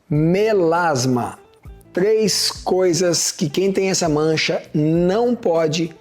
Melasma. 3 coisas que quem tem essa mancha não pode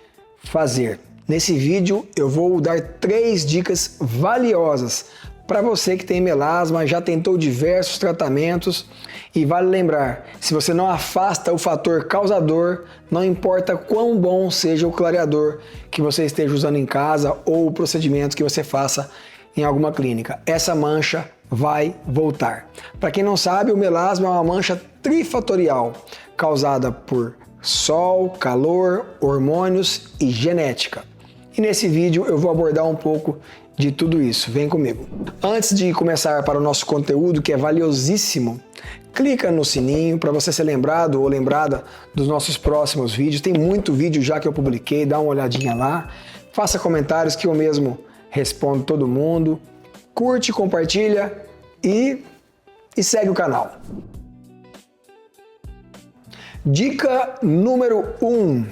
fazer. Nesse vídeo eu vou dar 3 dicas valiosas para você que tem melasma, já tentou diversos tratamentos e vale lembrar, se você não afasta o fator causador, não importa quão bom seja o clareador que você esteja usando em casa ou o procedimento que você faça em alguma clínica, essa mancha vai voltar. Para quem não sabe, o melasma é uma mancha trifatorial causada por sol, calor, hormônios e genética. E nesse vídeo eu vou abordar um pouco de tudo isso. Vem comigo. Antes de começar para o nosso conteúdo, que é valiosíssimo, clica no sininho para você ser lembrado ou lembrada dos nossos próximos vídeos. Tem muito vídeo já que eu publiquei, dá uma olhadinha lá. Faça comentários que eu mesmo respondo todo mundo. Curte, compartilha e segue o canal. Dica número 1.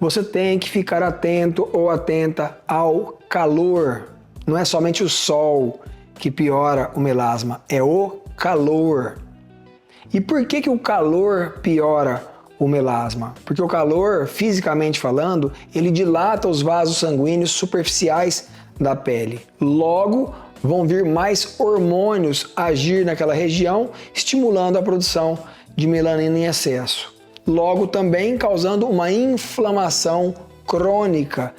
Você tem que ficar atento ou atenta ao calor. Não é somente o sol que piora o melasma, é o calor. E por que o calor piora o melasma? Porque o calor, fisicamente falando, ele dilata os vasos sanguíneos superficiais da pele. Logo, vão vir mais hormônios agir naquela região, estimulando a produção de melanina em excesso. Logo, também causando uma inflamação crônica,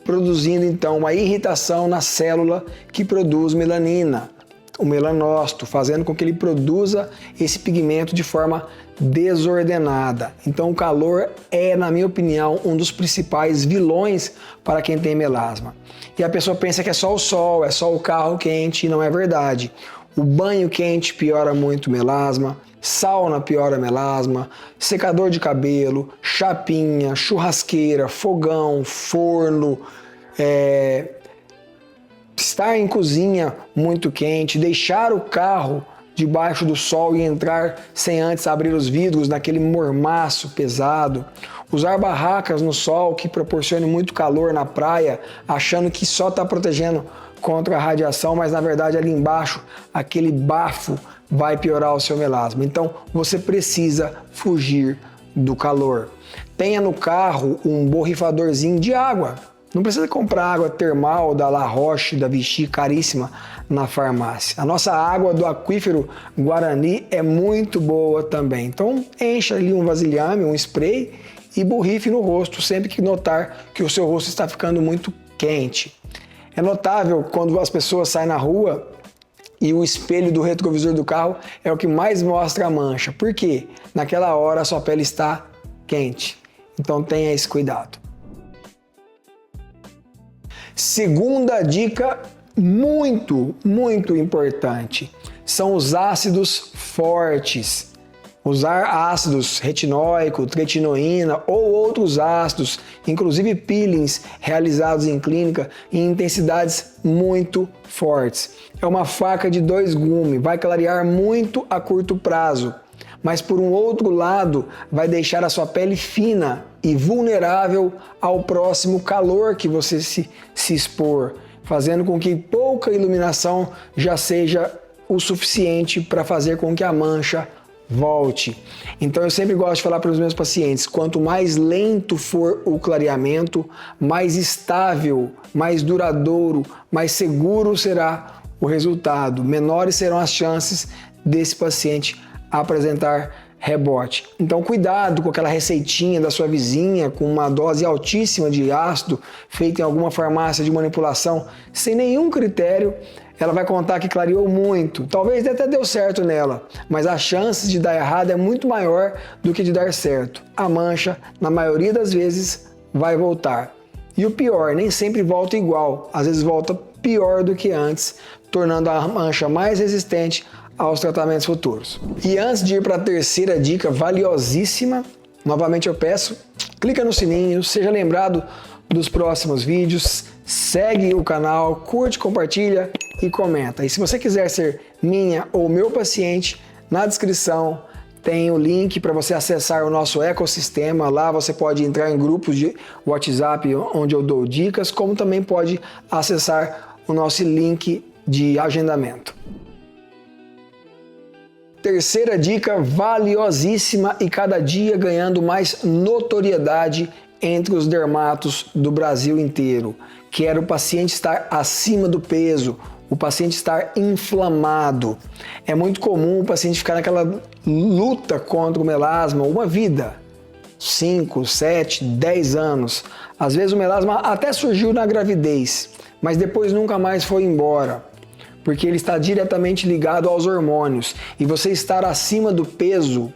produzindo então uma irritação na célula que produz melanina, o melanócito, fazendo com que ele produza esse pigmento de forma desordenada. Então o calor é, na minha opinião, um dos principais vilões para quem tem melasma. E a pessoa pensa que é só o sol, é só o carro quente, e não é verdade. O banho quente piora muito o melasma, sauna piora melasma, secador de cabelo, chapinha, churrasqueira, fogão, forno, estar em cozinha muito quente, deixar o carro debaixo do sol e entrar sem antes abrir os vidros naquele mormaço pesado, usar barracas no sol que proporcione muito calor na praia, achando que só está protegendo contra a radiação, mas na verdade ali embaixo aquele bafo vai piorar o seu melasma. Então você precisa fugir do calor. Tenha no carro um borrifadorzinho de água. Não precisa comprar água termal da La Roche, da Vichy, caríssima na farmácia. A nossa água do aquífero Guarani é muito boa também. Então encha ali um vasilhame, um spray e borrife no rosto sempre que notar que o seu rosto está ficando muito quente. É notável quando as pessoas saem na rua e o espelho do retrovisor do carro é o que mais mostra a mancha. Por quê? Naquela hora a sua pele está quente. Então tenha esse cuidado. Segunda dica muito importante, são os ácidos fortes. Usar ácidos retinóico, tretinoína ou outros ácidos, inclusive peelings realizados em clínica em intensidades muito fortes. É uma faca de 2 gumes, vai clarear muito a curto prazo, mas por um outro lado vai deixar a sua pele fina e vulnerável ao próximo calor que você se expor, fazendo com que pouca iluminação já seja o suficiente para fazer com que a mancha volte. Então eu sempre gosto de falar para os meus pacientes, quanto mais lento for o clareamento, mais estável, mais duradouro, mais seguro será o resultado, menores serão as chances desse paciente apresentar rebote. Então cuidado com aquela receitinha da sua vizinha com uma dose altíssima de ácido feita em alguma farmácia de manipulação sem nenhum critério. Ela vai contar que clareou muito, talvez até deu certo nela, mas a chance de dar errado é muito maior do que de dar certo. A mancha, na maioria das vezes, vai voltar. E o pior, nem sempre volta igual, às vezes volta pior do que antes, tornando a mancha mais resistente aos tratamentos futuros. E antes de ir para a terceira dica valiosíssima, novamente eu peço, clica no sininho, seja lembrado dos próximos vídeos, segue o canal, curte, compartilha e comenta. E se você quiser ser minha ou meu paciente, na descrição tem o link para você acessar o nosso ecossistema. Lá você pode entrar em grupos de WhatsApp onde eu dou dicas, como também pode acessar o nosso link de agendamento. Terceira dica valiosíssima e cada dia ganhando mais notoriedade entre os dermatos do Brasil inteiro, que era o paciente estar acima do peso, o paciente estar inflamado. É muito comum o paciente ficar naquela luta contra o melasma uma vida, 5, 7, 10 anos. Às vezes o melasma até surgiu na gravidez, mas depois nunca mais foi embora, porque ele está diretamente ligado aos hormônios. E você estar acima do peso,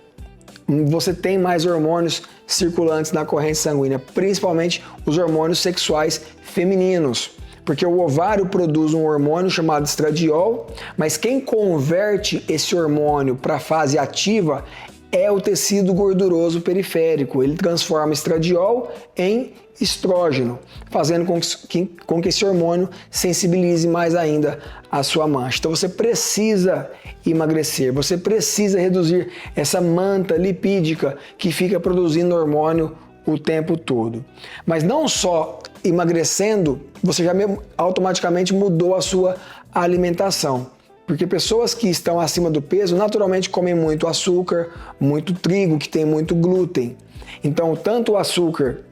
você tem mais hormônios circulantes na corrente sanguínea, principalmente os hormônios sexuais femininos, porque o ovário produz um hormônio chamado estradiol, mas quem converte esse hormônio para a fase ativa é o tecido gorduroso periférico. Ele transforma estradiol em estrógeno, fazendo com que esse hormônio sensibilize mais ainda a sua mancha. Então você precisa emagrecer, você precisa reduzir essa manta lipídica que fica produzindo hormônio o tempo todo. Mas não só emagrecendo, você já automaticamente mudou a sua alimentação. Porque pessoas que estão acima do peso naturalmente comem muito açúcar, muito trigo, que tem muito glúten. Então, tanto o açúcar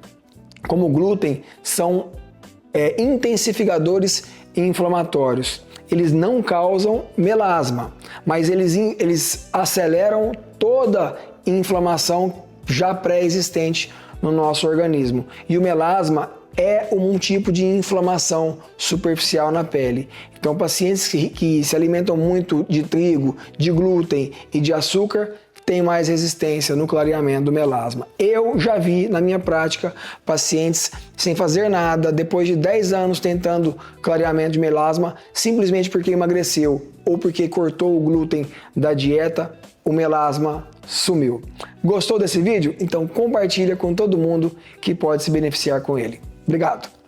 como o glúten são intensificadores inflamatórios. Eles não causam melasma, mas eles aceleram toda inflamação já pré-existente no nosso organismo. E o melasma é um tipo de inflamação superficial na pele. Então, pacientes que se alimentam muito de trigo, de glúten e de açúcar têm mais resistência no clareamento do melasma. Eu já vi na minha prática pacientes sem fazer nada, depois de 10 anos tentando clareamento de melasma, simplesmente porque emagreceu ou porque cortou o glúten da dieta, o melasma sumiu. Gostou desse vídeo? Então compartilha com todo mundo que pode se beneficiar com ele. Obrigado!